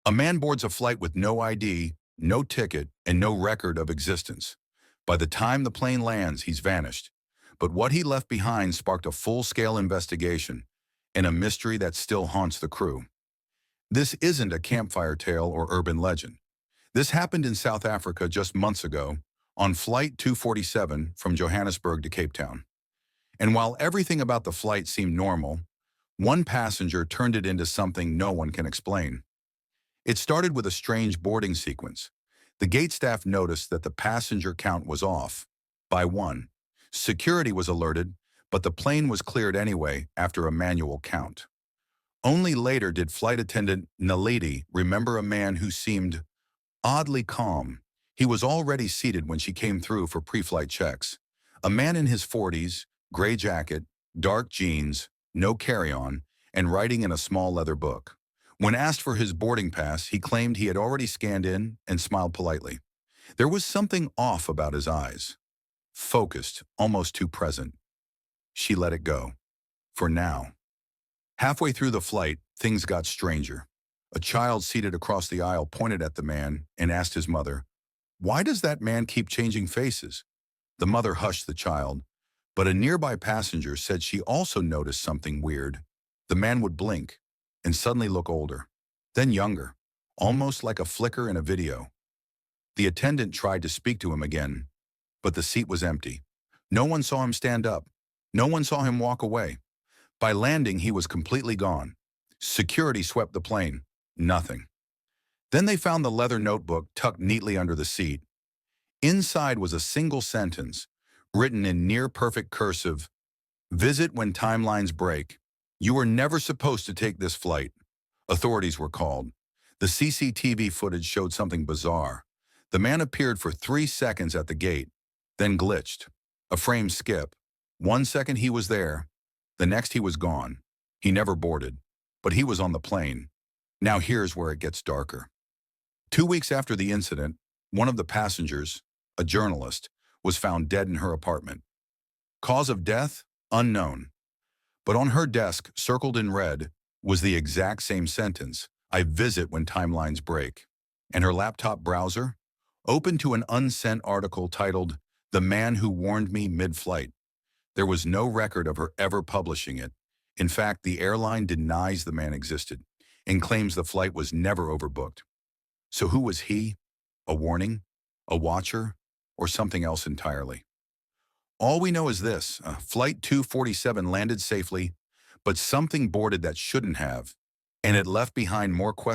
A man boards a flight with no ID, no ticket, and no record of existence. By the time the plane lands, he's vanished. But what he left behind sparked a full-scale investigation and a mystery that still haunts the crew. This isn't a campfire tale or urban legend. This happened in South Africa just months ago on Flight 247 from Johannesburg to Cape Town. And while everything about the flight seemed normal, one passenger turned it into something no one can explain. It started with a strange boarding sequence. The gate staff noticed that the passenger count was off by one. Security was alerted, but the plane was cleared anyway after a manual count. Only later did flight attendant Naledi remember a man who seemed oddly calm. He was already seated when she came through for pre-flight checks. A man in his 40s, gray jacket, dark jeans, no carry-on, and writing in a small leather book. When asked for his boarding pass, he claimed he had already scanned in and smiled politely. There was something off about his eyes. Focused, almost too present. She let it go. For now. Halfway through the flight, things got stranger. A child seated across the aisle pointed at the man and asked his mother, "Why does that man keep changing faces?" The mother hushed the child, but a nearby passenger said she also noticed something weird. The man would blink and suddenly look older, then younger, almost like a flicker in a video. The attendant tried to speak to him again, but the seat was empty. No one saw him stand up. No one saw him walk away. By landing, he was completely gone. Security swept the plane. Nothing. Then they found the leather notebook tucked neatly under the seat. Inside was a single sentence, written in near-perfect cursive, "Visit when timelines break. You were never supposed to take this flight." Authorities were called. The CCTV footage showed something bizarre. The man appeared for 3 seconds at the gate, then glitched. A frame skip. 1 second he was there, the next he was gone. He never boarded, but he was on the plane. Now here's where it gets darker. 2 weeks after the incident, one of the passengers, a journalist, was found dead in her apartment. Cause of death? Unknown. But on her desk, circled in red, was the exact same sentence, "I visit when timelines break." And her laptop browser? Open to an unsent article titled, "The Man Who Warned Me Mid-Flight." There was no record of her ever publishing it. In fact, the airline denies the man existed and claims the flight was never overbooked. So who was he? A warning? A watcher? Or something else entirely? All we know is this: Flight 247 landed safely, but something boarded that shouldn't have, and it left behind more questions